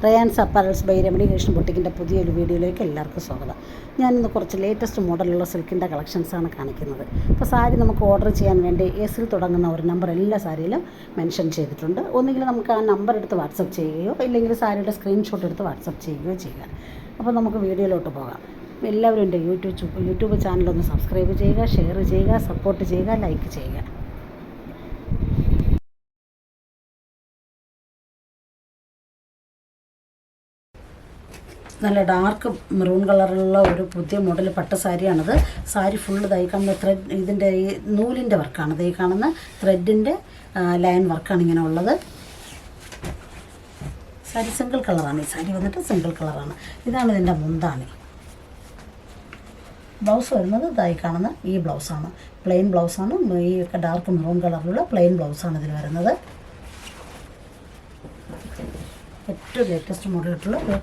Rayan's apparels by Ramani Krishnan ബൊട്ടിക്കിൻ്റെ പുതിയൊരു വീഡിയോയിലേക്ക് എല്ലാവർക്കും സ്വാഗതം. ഞാനിന്ന് കുറച്ച് ലേറ്റസ്റ്റ് മോഡലുള്ള സിൽക്കിൻ്റെ കളക്ഷൻസാണ് കാണിക്കുന്നത്. അപ്പോൾ സാരി നമുക്ക് ഓർഡർ ചെയ്യാൻ വേണ്ടി എസിൽ തുടങ്ങുന്ന ഒരു നമ്പർ എല്ലാ സാരിയിലും മെൻഷൻ ചെയ്തിട്ടുണ്ട്. ഒന്നുകിൽ നമുക്ക് ആ നമ്പർ എടുത്ത് വാട്സപ്പ് ചെയ്യുകയോ ഇല്ലെങ്കിൽ സാരിയുടെ സ്ക്രീൻഷോട്ട് എടുത്ത് വാട്സപ്പ് ചെയ്യുകയോ ചെയ്യുക. അപ്പോൾ നമുക്ക് വീഡിയോയിലോട്ട് പോകാം. എല്ലാവരും എൻ്റെ യൂട്യൂബ് ചാനലൊന്ന് സബ്സ്ക്രൈബ് ചെയ്യുക, ഷെയർ ചെയ്യുക, സപ്പോർട്ട് ചെയ്യുക, ലൈക്ക് ചെയ്യുക. നല്ല ഡാർക്ക് മെറൂൺ കളറുള്ള ഒരു പുതിയ മോഡൽ പട്ട് സാരിയാണിത്. സാരി ഫുള്ള് തൈ കാണുന്ന ത്രെഡ്, ഇതിൻ്റെ ഈ നൂലിൻ്റെ വർക്കാണ്. തൈ കാണുന്ന ത്രെഡിൻ്റെ ലൈൻ വർക്കാണ് ഇങ്ങനെ ഉള്ളത്. സാരി സിംഗിൾ കളറാണ്. ഈ സാരി വന്നിട്ട് സിംഗിൾ കളറാണ്. ഇതാണ് ഇതിൻ്റെ മുന്താണി. ബ്ലൗസ് വരുന്നത് ഇതായി കാണുന്ന ഈ ബ്ലൗസാണ്. പ്ലെയിൻ ബ്ലൗസാണ്. ഈ ഡാർക്ക് മെറൂൺ കളറിലുള്ള പ്ലെയിൻ ബ്ലൗസാണ് ഇതിൽ വരുന്നത്. ഏറ്റവും ലേറ്റസ്റ്റ് മോഡലായിട്ടുള്ള ഒരു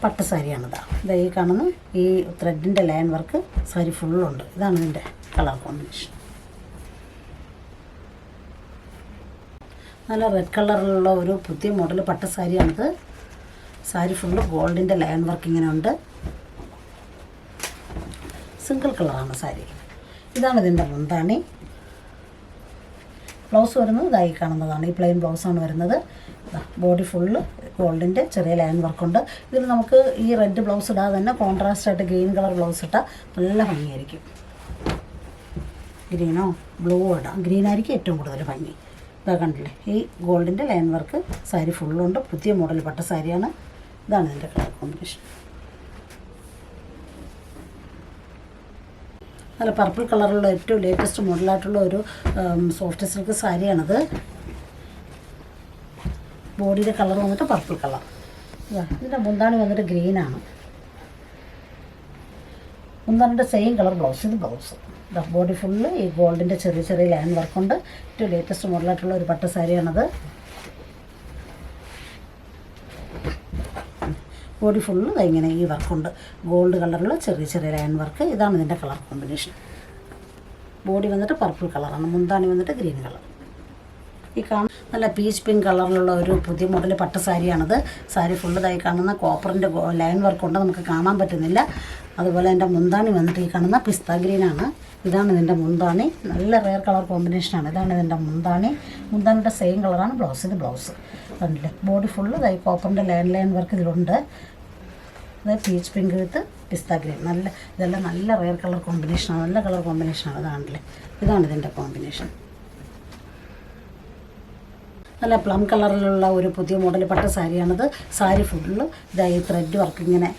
പട്ട് സാരിയാണിത്. ഇത് ഈ കാണുന്ന ഈ ത്രെഡിൻ്റെ ലൈൻ വർക്ക് സാരി ഫുള്ളുണ്ട്. ഇതാണ് ഇതിൻ്റെ കളർ കോമ്പിനേഷൻ. നല്ല റെഡ് കളറിലുള്ള ഒരു പുതിയ മോഡൽ പട്ട് സാരിയാണിത്. സാരി ഫുള്ള് ഗോൾഡിൻ്റെ ലൈൻ വർക്ക് ഇങ്ങനെ ഉണ്ട്. സിംഗിൾ കളറാണ് സാരി. ഇതാണ് ഇതിൻ്റെ മുന്താണി. ബ്ലൗസ് വരുന്നത് ഇതായി കാണുന്നതാണ്. ഈ പ്ലെയിൻ ബ്ലൗസാണ് വരുന്നത്. ബോഡി ഫുള്ള് ഗോൾഡിൻ്റെ ചെറിയ ലൈൻ വർക്കുണ്ട്. ഇതിൽ നമുക്ക് ഈ റെഡ് ബ്ലൗസ് ഇടാതെ തന്നെ കോൺട്രാസ്റ്റായിട്ട് ഗ്രീൻ കളർ ബ്ലൗസ് ഇട്ടാൽ നല്ല ഭംഗിയായിരിക്കും. ഗ്രീനോ ബ്ലൂ ഇടാം. ഗ്രീനായിരിക്കും ഏറ്റവും കൂടുതൽ ഭംഗി. ഇതാ കണ്ടില്ലേ, ഈ ഗോൾഡിൻ്റെ ലൈൻ വർക്ക് സാരി ഫുള്ളുണ്ട്. പുതിയ മോഡൽ പട്ട സാരിയാണ്. ഇതാണ് ഇതിൻ്റെ കളർ കോമ്പിനേഷൻ. നല്ല പർപ്പിൾ കളറുള്ള ഏറ്റവും ലേറ്റസ്റ്റ് മോഡലായിട്ടുള്ള ഒരു സോഫ്റ്റ് സിൽക്ക് സാരിയാണിത്. ബോഡിയുടെ കളർ വന്നിട്ട് പർപ്പിൾ കളർ. ഇതിൻ്റെ മുന്താണി വന്നിട്ട് ഗ്രീനാണ്. മുന്താണിയുടെ സെയിം കളർ ബ്ലൗസ്. ഇത് ബ്ലൗസ്. ബോഡി ഫുള്ള് ഈ ഗോൾഡിൻ്റെ ചെറിയ ചെറിയ ലൈൻ വർക്കുണ്ട്. ഏറ്റവും ലേറ്റസ്റ്റ് മോഡലായിട്ടുള്ള ഒരു പട്ട് സാരിയാണത്. ബോഡി ഫുള്ള് ഇങ്ങനെ ഈ വർക്കുണ്ട്. ഗോൾഡ് കളറിലുള്ള ചെറിയ ചെറിയ ലൈൻ വർക്ക്. ഇതാണ് ഇതിൻ്റെ കളർ കോമ്പിനേഷൻ. ബോഡി വന്നിട്ട് പർപ്പിൾ കളറാണ്. മുന്താണി വന്നിട്ട് ഗ്രീൻ കളർ. ഈ നല്ല പീച്ച് പിങ്ക് കളറിലുള്ള ഒരു പുതിയ മോഡൽ പട്ട് സാരിയാണിത്. സാരി ഫുള്ള് ഇതായി കാണുന്ന കോപ്പറിൻ്റെ ലൈൻ വർക്കുണ്ട്. നമുക്ക് കാണാൻ പറ്റുന്നില്ല. അതുപോലെ എൻ്റെ മുന്താണി വന്നിട്ട് ഈ കാണുന്ന പിസ്ത ഗ്രീനാണ്. ഇതാണ് ഇതിൻ്റെ മുന്താണി. നല്ല റെയർ കളർ കോമ്പിനേഷനാണ്. ഇതാണ് ഇതിൻ്റെ മുന്താണി. മുന്താണിയുടെ സെയിം കളറാണ് ബ്ലൗസ്. ഇത് ബ്ലൗസ് കണ്ടില്ലേ. ബോഡി ഫുള്ള് ഇതായി കോപ്പറിൻ്റെ ലൈൻ വർക്ക് ഇതിലുണ്ട്. അതായത് പീച്ച് പിങ്ക് വിത്ത് പിസ്ത ഗ്രീൻ. ഇതെല്ലാം നല്ല റെയർ കളർ കോമ്പിനേഷനാണ്. നല്ല കളർ കോമ്പിനേഷനാണ്. ഇതാണല്ലേ, ഇതാണ് ഇതിൻ്റെ കോമ്പിനേഷൻ. നല്ല പ്ലം കളറിലുള്ള ഒരു പുതിയ മോഡൽ പട്ട് സാരിയാണിത്. സാരി ഫുള്ള് ഇതായി ത്രെഡ് വർക്ക് ഇങ്ങനെ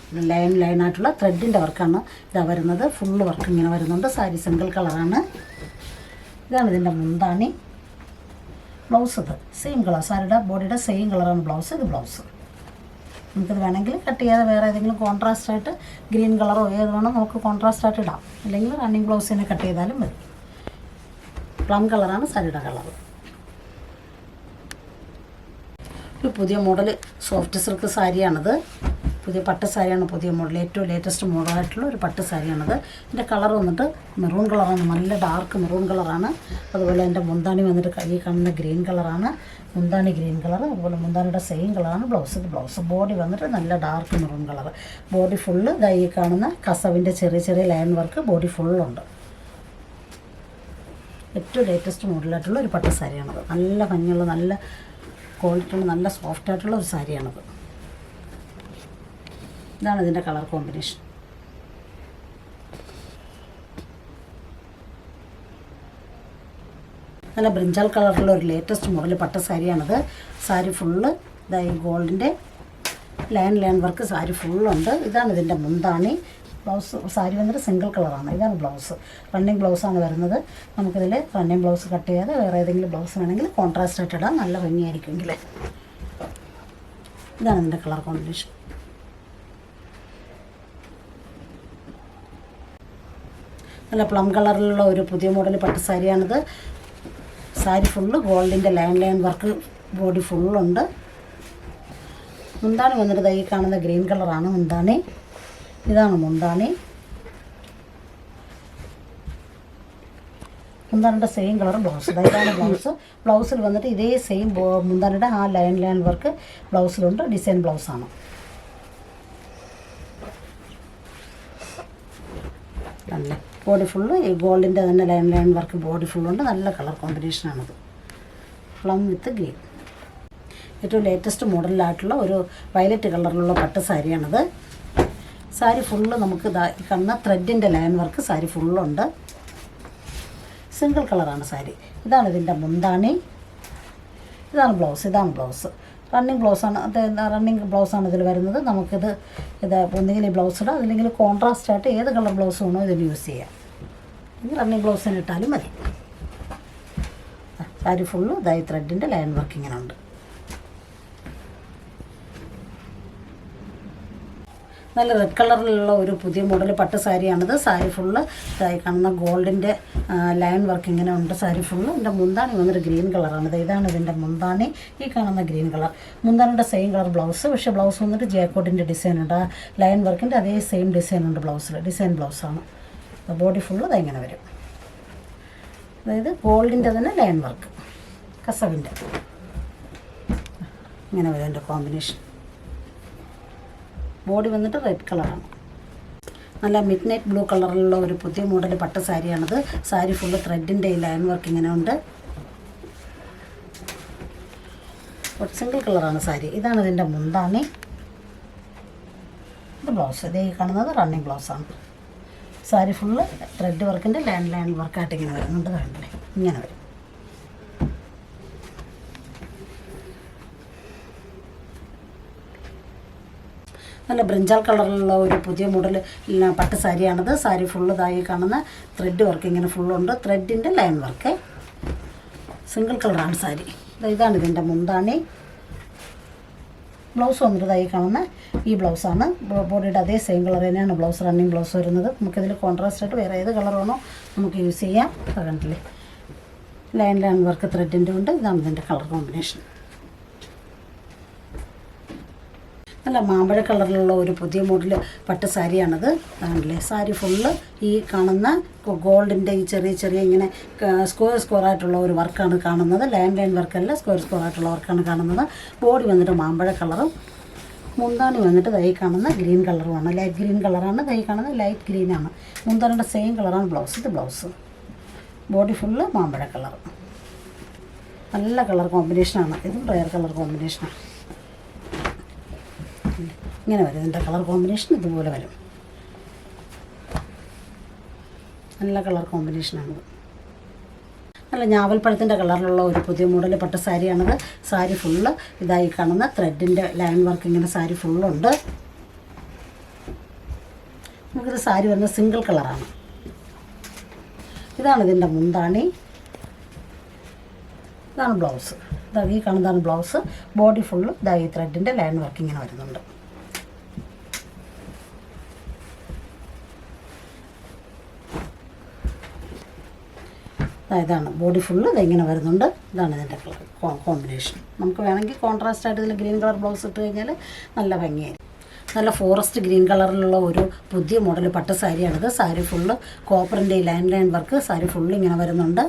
ലൈനായിട്ടുള്ള ത്രെഡിൻ്റെ വർക്കാണ് ഇതാ വരുന്നത്. ഫുള്ള് വർക്ക് ഇങ്ങനെ വരുന്നുണ്ട്. സാരി സിംഗിൾ കളറാണ്. ഇതാണ് ഇതിൻ്റെ മുന്താണി. ബ്ലൗസ് ഇത് സെയിം കളർ. സാരിയുടെ ബോഡിയുടെ സെയിം കളറാണ് ബ്ലൗസ്. ഇത് ബ്ലൗസ്. നമുക്കിത് വേണമെങ്കിൽ കട്ട് ചെയ്യാതെ വേറെ ഏതെങ്കിലും കോൺട്രാസ്റ്റായിട്ട് ഗ്രീൻ കളറോ ഏത് വേണോ നമുക്ക് കോൺട്രാസ്റ്റായിട്ട് ഇടാം. അല്ലെങ്കിൽ റണ്ണിങ് ബ്ലൗസിനെ കട്ട് ചെയ്താലും മതി. പ്ലം കളറാണ് സാരിയുടെ കളർ. ഒരു പുതിയ മോഡൽ സോഫ്റ്റ് സിൽക്ക് സാരിയാണിത്. പുതിയ പട്ട് സാരിയാണ്. പുതിയ മോഡൽ ഏറ്റവും ലേറ്റസ്റ്റ് മോഡലായിട്ടുള്ള ഒരു പട്ട് സാരിയാണിത്. ഇതിൻ്റെ കളർ വന്നിട്ട് മെറൂൺ കളറാണ്. നല്ല ഡാർക്ക് മെറൂൺ കളറാണ്. അതുപോലെ എൻ്റെ മുന്താണി വന്നിട്ട് കൈ കാണുന്ന ഗ്രീൻ കളറാണ്. മുന്താണി ഗ്രീൻ കളർ. അതുപോലെ മുന്താണിയുടെ സെയിം കളറാണ് ബ്ലൗസ്. ഇത് ബ്ലൗസ്. ബോഡി വന്നിട്ട് നല്ല dark maroon colour. Body full ഈ കാണുന്ന കസവിൻ്റെ ചെറിയ ചെറിയ ലൈൻ വർക്ക് ബോഡി ഫുള്ളുണ്ട്. ഏറ്റവും ലേറ്റസ്റ്റ് മോഡലായിട്ടുള്ള ഒരു പട്ട് സാരിയാണത്. നല്ല ഭംഗിയുള്ള നല്ല ക്വാളിറ്റിയുള്ള നല്ല സോഫ്റ്റ് ആയിട്ടുള്ള ഒരു സാരിയാണത്. ഇതാണ് ഇതിൻ്റെ കളർ കോമ്പിനേഷൻ. നല്ല ബ്രിഞ്ചാൽ കളറുള്ള ഒരു ലേറ്റസ്റ്റ് മോഡൽ പട്ട് സാരിയാണത്. സാരി ഫുള്ള് ഇതായി ഗോൾഡിൻ്റെ ലൈൻ വർക്ക് സാരി ഫുള്ളുണ്ട്. ഇതാണ് ഇതിൻ്റെ മുന്താണി. ബ്ലൗസ് സാരി വന്നിട്ട് സിംഗിൾ കളറാണ്. ഇതാണ് ബ്ലൗസ്. റണ്ണിങ് ബ്ലൗസാണ് വരുന്നത്. നമുക്കിതിൽ റണ്ണിങ് ബ്ലൗസ് കട്ട് ചെയ്യാതെ വേറെ ഏതെങ്കിലും ബ്ലൗസ് വേണമെങ്കിൽ കോൺട്രാസ്റ്റ് ആയിട്ട് ഇടാം. നല്ല ഭംഗിയായിരിക്കുമെങ്കിൽ. ഇതാണ് ഇതിൻ്റെ കളർ കോമ്പിനേഷൻ. നല്ല പ്ലം കളറിലുള്ള ഒരു പുതിയ മോഡൽ പട്ട് സാരിയാണിത്. സാരി ഫുള്ള് ഗോൾഡിൻ്റെ ലൈൻ വർക്ക് ബോഡി ഫുള്ളുണ്ട്. മുന്താണി വന്നിട്ട് ഈ കാണുന്ന ഗ്രീൻ കളറാണ് മുന്താണി. ഇതാണ് മുന്താണി. മുന്താണിയുടെ സെയിം കളർ ബ്ലൗസ്. ഇതാണ് ബ്ലൗസ്. ബ്ലൗസിൽ വന്നിട്ട് ഇതേ സെയിം മുന്താണിയുടെ ആ ലൈൻ വർക്ക് ബ്ലൗസിലുണ്ട്. ഡിസൈൻ ബ്ലൗസാണ്. നല്ല ബോഡി ഫുള്ള് ഈ ഗോൾഡിൻ്റെ തന്നെ ലൈൻ വർക്ക് ബോഡി ഫുള്ളുണ്ട്. നല്ല കളർ കോമ്പിനേഷനാണത്. Plum with green. ഏറ്റവും ലേറ്റസ്റ്റ് മോഡലിലായിട്ടുള്ള ഒരു വയലറ്റ് കളറിലുള്ള പട്ട് സാരിയാണിത്. സാരി ഫുള്ള് നമുക്ക് കാണുന്ന ത്രെഡിൻ്റെ ലൈൻ വർക്ക് സാരി ഫുള്ളുണ്ട്. സിംഗിൾ കളറാണ് സാരി. ഇതാണ് ഇതിൻ്റെ മുന്താണി. ഇതാണ് ബ്ലൗസ്. റണ്ണിങ് ബ്ലൗസാണ് ഇതിൽ വരുന്നത്. നമുക്കിത് ഒന്നുകിൽ ഈ ബ്ലൗസ് ഇടാം, അല്ലെങ്കിൽ കോൺട്രാസ്റ്റ് ആയിട്ട് ഏത് കളർ ബ്ലൗസ് വേണോ ഇതിന് യൂസ് ചെയ്യാം. ഇനി റണ്ണിങ് ബ്ലൗസിന് ഇട്ടാലും മതി. സാരി ഫുള്ള് ഇതായി ത്രെഡിൻ്റെ ലൈൻ വർക്ക് ഇങ്ങനെ ഉണ്ട്. നല്ല റെഡ് കളറിലുള്ള ഒരു പുതിയ മോഡൽ പട്ട് സാരിയാണിത്. സാരി ഫുള്ള് ഇതായി കാണുന്ന ഗോൾഡിൻ്റെ ലൈൻ വർക്ക് ഇങ്ങനെ ഉണ്ട്. സാരി ഫുള്ള്. ഇതിൻ്റെ മുന്താണി വന്നൊരു ഗ്രീൻ കളറാണിത്. ഇതാണ് ഇതിൻ്റെ മുന്താണി. ഈ കാണുന്ന ഗ്രീൻ കളർ. മുന്താണിയുടെ സെയിം കളർ ബ്ലൗസ്. പക്ഷേ ബ്ലൗസ് വന്നിട്ട് ജാക്കോട്ടിൻ്റെ ഡിസൈൻ ഉണ്ട്. ആ ലൈൻ വർക്കിൻ്റെ അതേ സെയിം ഡിസൈൻ ഉണ്ട് ബ്ലൗസിൽ. ഡിസൈൻ ബ്ലൗസാണ്. ബോഡി ഫുള്ള് ഇതെങ്ങനെ വരും. അതായത് ഗോൾഡിൻ്റെ തന്നെ ലൈൻ വർക്ക് കസവിൻ്റെ ഇങ്ങനെ വരും. എൻ്റെ കോമ്പിനേഷൻ. ബോഡി വന്നിട്ട് റെഡ് കളറാണ്. നല്ല മിഡ് നൈറ്റ് ബ്ലൂ കളറിലുള്ള ഒരു പുതിയ മോഡൽ പട്ട് സാരിയാണിത്. സാരി ഫുള്ള് ത്രെഡിൻ്റെ ഈ ലൈൻ വർക്ക് ഇങ്ങനെ ഉണ്ട്. സിംഗിൾ കളറാണ് സാരി. ഇതാണ് ഇതിൻ്റെ മുന്താണി. ഇത് ബ്ലൗസ്. ഇതേ കാണുന്നത് റണ്ണിങ് ബ്ലൗസാണ്. സാരി ഫുള്ള് ത്രെഡ് വർക്കിൻ്റെ ലൈൻ വർക്കായിട്ട് ഇങ്ങനെ വരുന്നുണ്ട്. കാണില്ലേ, ഇങ്ങനെ വരും. നല്ല ബ്രിഞ്ചാൽ കളറിലുള്ള ഒരു പുതിയ മോഡൽ പട്ട് സാരിയാണിത്. സാരി ഫുള്ള് ഇതായി കാണുന്ന ത്രെഡ് വർക്ക് ഇങ്ങനെ ഫുള്ളുണ്ട്. ത്രെഡിൻ്റെ ലൈൻ വർക്ക്. സിംഗിൾ കളറാണ് സാരി. ഇതാണ് ഇതിൻ്റെ മുന്താണി. ബ്ലൗസ് വന്നിട്ട് ഇതായി കാണുന്ന ഈ ബ്ലൗസാണ്. ബോഡിയുടെ അതേ സെയിം കളർ തന്നെയാണ് ബ്ലൗസ്. റണ്ണിങ് ബ്ലൗസ് വരുന്നത്. നമുക്കിതിൽ കോൺട്രാസ്റ്റ് ആയിട്ട് വേറെ ഏത് കളർ വേണോ നമുക്ക് യൂസ് ചെയ്യാം. കണ്ടില്ലേ, ലൈൻ വർക്ക് ത്രെഡിൻ്റെ ഉണ്ട്. ഇതാണ് ഇതിൻ്റെ കളർ കോമ്പിനേഷൻ. നല്ല മാമ്പഴ കളറിലുള്ള ഒരു പുതിയ മോഡൽ പട്ട് സാരിയാണിത്. ആണല്ലേ, സാരി ഫുള്ള് ഈ കാണുന്ന ഗോൾഡിൻ്റെ ഈ ചെറിയ ഇങ്ങനെ സ്ക്വയറായിട്ടുള്ള ഒരു വർക്കാണ് കാണുന്നത്. ലൈൻ വർക്കല്ല, സ്ക്വയറായിട്ടുള്ള വർക്കാണ് കാണുന്നത്. ബോഡി വന്നിട്ട് മാമ്പഴ കളറും മുന്താണി വന്നിട്ട് ദൈ കാണുന്ന ഗ്രീൻ കളറുമാണ്. ലൈറ്റ് ഗ്രീൻ കളറാണ്. ദൈ കാണുന്നത് ലൈറ്റ് ഗ്രീനാണ്. മുന്താണിയുടെ സെയിം കളറാണ് ബ്ലൗസ്. ഇത് ബ്ലൗസ്. ബോഡി ഫുള്ള് മാമ്പഴ കളർ. നല്ല കളർ കോമ്പിനേഷനാണ്. ഇതും റയർ കളർ കോമ്പിനേഷനാണ്. ഇങ്ങനെ വരും. ഇതിൻ്റെ കളർ കോമ്പിനേഷൻ ഇതുപോലെ വരും. നല്ല കളർ കോമ്പിനേഷനാണിത്. നല്ല ഞാവൽപ്പഴത്തിൻ്റെ കളറിലുള്ള ഒരു പുതിയ മോഡൽ പട്ട് സാരിയാണിത്. സാരി ഫുള്ള് ഇതായി കാണുന്ന ത്രെഡിൻ്റെ ലൈൻ വർക്ക് ഇങ്ങനെ സാരി ഫുള്ളുണ്ട്. നമുക്കിത് സാരി വരുന്നത് സിംഗിൾ കളറാണ്. ഇതാണ് ഇതിൻ്റെ മുന്താണി. ഇതാണ് ബ്ലൗസ്. ഈ കാണുന്നതാണ് ബ്ലൗസ്. ബോഡി ഫുള്ള് ഇതായി ത്രെഡിൻ്റെ ലൈൻ വർക്ക് ഇങ്ങനെ വരുന്നുണ്ട്. ഇതാണ് ബോഡി ഫുള്ള് ഇതിങ്ങനെ വരുന്നുണ്ട്. ഇതാണ് ഇതിൻ്റെ കളർ കോമ്പിനേഷൻ. നമുക്ക് വേണമെങ്കിൽ കോൺട്രാസ്റ്റ് ആയിട്ട് ഇതിൽ ഗ്രീൻ കളർ ബ്ലൗസ് ഇട്ട് കഴിഞ്ഞാൽ നല്ല ഭംഗിയായി. നല്ല ഫോറസ്റ്റ് ഗ്രീൻ കളറിലുള്ള ഒരു പുതിയ മോഡൽ പട്ട് സാരിയാണിത്. സാരി ഫുള്ള് കോപ്പറിൻ്റെ ലൈൻ വർക്ക് സാരി ഫുള്ള് ഇങ്ങനെ വരുന്നുണ്ട്.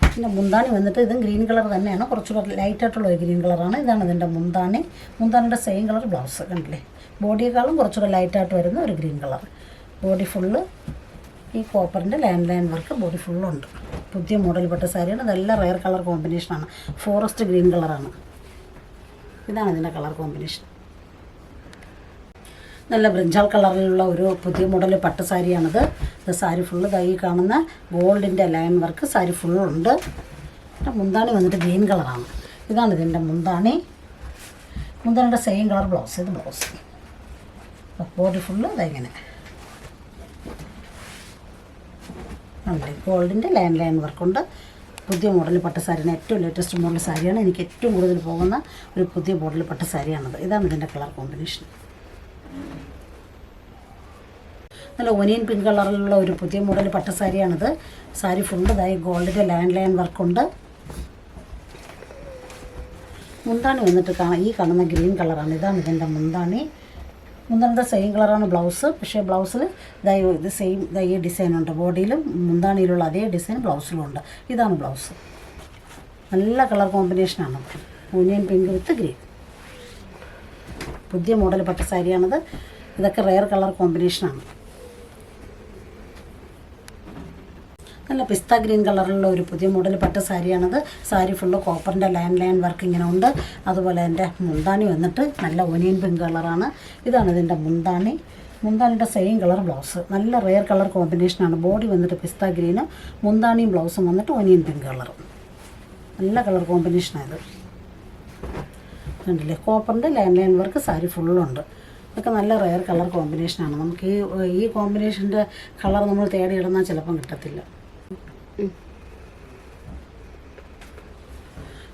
പിന്നെ മുന്താണി വന്നിട്ട് ഇതും ഗ്രീൻ കളർ തന്നെയാണ്. കുറച്ചുകൂടെ ലൈറ്റായിട്ടുള്ള ഒരു ഗ്രീൻ കളറാണ്. ഇതാണ് ഇതിൻ്റെ മുന്താണി. മുന്താണിയുടെ സെയിം കളർ ബ്ലൗസ്. കണ്ടില്ലേ, ബോഡിയേക്കാളും കുറച്ചുകൂടെ ലൈറ്റായിട്ട് വരുന്ന ഒരു ഗ്രീൻ കളർ. ബോഡി ഫുള്ള് ഈ കോപ്പറിൻ്റെ ലൈൻ വർക്ക് ബോഡി ഫുള്ളുണ്ട്. പുതിയ മോഡൽ പട്ട് സാരിയാണ്. ഇതെല്ലാം റയർ കളർ കോമ്പിനേഷനാണ്. ഫോറസ്റ്റ് ഗ്രീൻ കളറാണ്. ഇതാണ് ഇതിൻ്റെ കളർ കോമ്പിനേഷൻ. നല്ല ബ്രിഞ്ചാൾ കളറിലുള്ള ഒരു പുതിയ മോഡൽ പട്ട് സാരിയാണിത്. ഇത് സാരി ഫുള്ള് ഈ കാണുന്ന ഗോൾഡിൻ്റെ ലൈൻ വർക്ക് സാരി ഫുള്ളുണ്ട്. മുന്താണി വന്നിട്ട് ഗ്രീൻ കളറാണ്. ഇതാണ് ഇതിൻ്റെ മുന്താണി. മുന്താണിയുടെ സെയിം കളർ ബ്ലൗസ്. ഇത് ബ്ലൗസ്. ബോഡി ഫുള്ള് ഇതെങ്ങനെ ഗോൾഡിൻ്റെ ലൈൻ വർക്കുണ്ട്. പുതിയ മോഡൽ പട്ട് സാരിയാണ്. ഏറ്റവും ലേറ്റസ്റ്റ് മോഡൽ സാരിയാണ്. എനിക്ക് ഏറ്റവും കൂടുതൽ പോകുന്ന ഒരു പുതിയ മോഡൽ പട്ട് സാരിയാണത്. ഇതാണ് ഇതിൻ്റെ കളർ കോമ്പിനേഷൻ. നല്ല ഒനിയൻ പിങ്ക് കളറിലുള്ള ഒരു പുതിയ മോഡൽ പട്ട് സാരിയാണിത്. സാരി ഫുള്ള് ഇതായി ഗോൾഡിൻ്റെ ലൈൻ വർക്കുണ്ട്. മുന്താണി വന്നിട്ട് ഈ കാണുന്ന ഗ്രീൻ കളറാണ്. ഇതാണ് ഇതിൻ്റെ മുന്താണി. മുന്താണിയുടെ സെയിം കളറാണ് ബ്ലൗസ്. പക്ഷേ ബ്ലൗസിൽ ഇത് സെയിം ഈ ഡിസൈനുണ്ട്. ബോഡിയിലും മുന്താണിയിലുള്ള അതേ ഡിസൈൻ ബ്ലൗസിലും ഉണ്ട്. ഇതാണ് ബ്ലൗസ്. നല്ല കളർ കോമ്പിനേഷനാണ്. ഓനിയൻ പിങ്ക് വിത്ത് ഗ്രീൻ. പുതിയ മോഡൽ പട്ട് സാരിയാണിത്. ഇതൊക്കെ റെയർ കളർ കോമ്പിനേഷനാണ്. നല്ല പിസ്ത ഗ്രീൻ കളറിലുള്ള ഒരു പുതിയ മോഡൽ പട്ട് സാരിയാണിത്. സാരി ഫുള്ള് കോപ്പറിൻ്റെ ലൈൻ വർക്ക് ഇങ്ങനെ ഉണ്ട്. അതുപോലെ എൻ്റെ മുന്താണി വന്നിട്ട് നല്ല ഓനിയൻ പിങ്ക് കളറാണ്. ഇതാണ് ഇതിൻ്റെ മുന്താണി. മുന്താണിയുടെ സെയിം കളർ ബ്ലൗസ്. നല്ല റെയർ കളർ കോമ്പിനേഷനാണ്. ബോഡി വന്നിട്ട് പിസ്ത ഗ്രീനും മുന്താണിയും ബ്ലൗസും വന്നിട്ട് ഓനിയൻ പിങ്ക് കളറും. നല്ല കളർ കോമ്പിനേഷനാണ് ഇത്. കണ്ടില്ലേ, കോപ്പറിൻ്റെ ലൈൻ വർക്ക് സാരി ഫുള്ളുണ്ട്. ഇതൊക്കെ നല്ല റെയർ കളർ കോമ്പിനേഷനാണ്. നമുക്ക് ഈ കോമ്പിനേഷൻ്റെ കളർ നമ്മൾ തേടിയിടുന്നാൽ ചിലപ്പം കിട്ടത്തില്ല.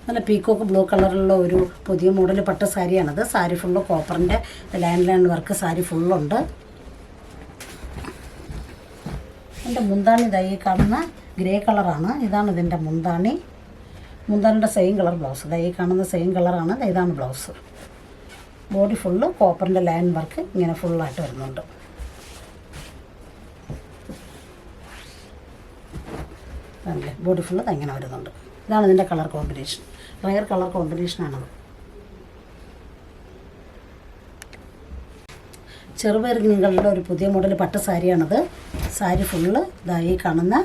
നല്ല പീക്കോക്ക് ബ്ലൂ കളറിലുള്ള ഒരു പുതിയ മോഡൽ പട്ട് സാരിയാണിത്. സാരി ഫുള്ള് കോപ്പറിൻ്റെ ലൈൻ വർക്ക് സാരി ഫുള്ളുണ്ട്. എൻ്റെ മുന്താണി ഈ കാണുന്ന ഗ്രേ കളറാണ്. ഇതാണ് ഇതിൻ്റെ മുന്താണി. മുന്താണിയുടെ സെയിം കളർ ബ്ലൗസ്. ഈ കാണുന്ന സെയിം കളറാണ്. ഇതാണ് ബ്ലൗസ്. ബോഡി ഫുള്ള് കോപ്പറിൻ്റെ ലൈൻ വർക്ക് ഇങ്ങനെ ഫുള്ളായിട്ട് വരുന്നുണ്ട്. അല്ലേ, ബോഡി ഫുള്ള് ഇങ്ങനെ വരുന്നുണ്ട്. ഇതാണ് ഇതിൻ്റെ കളർ കോമ്പിനേഷൻ. റെയർ കളർ കോമ്പിനേഷനാണത്. ചെറുപയർ ഗ്രീൻ കളറിൻ്റെ ഒരു പുതിയ മോഡൽ പട്ട് സാരിയാണത്. സാരി ഫുള്ള് ഈ കാണുന്ന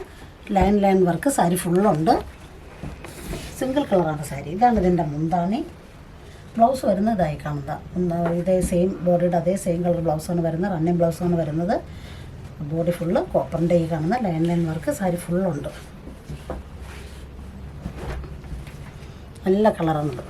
ലൈൻ വർക്ക് സാരി ഫുള്ളുണ്ട്. സിംഗിൾ കളറാണ് സാരി. ഇതാണ് ഇതിൻ്റെ മുന്താണി. ബ്ലൗസ് വരുന്നത് ഇതായി കാണുന്ന ഇതേ സെയിം ബോഡിയുടെ അതേ സെയിം കളർ ബ്ലൗസാണ് വരുന്നത്. റണ്ണിങ് ബ്ലൗസാണ് വരുന്നത്. ബോഡി ഫുള്ള് കോപ്പറിൻ്റെ ഈ കാണുന്ന ലൈൻ വർക്ക് സാരി ഫുള്ളുണ്ട്. നല്ല കളറാണിത്.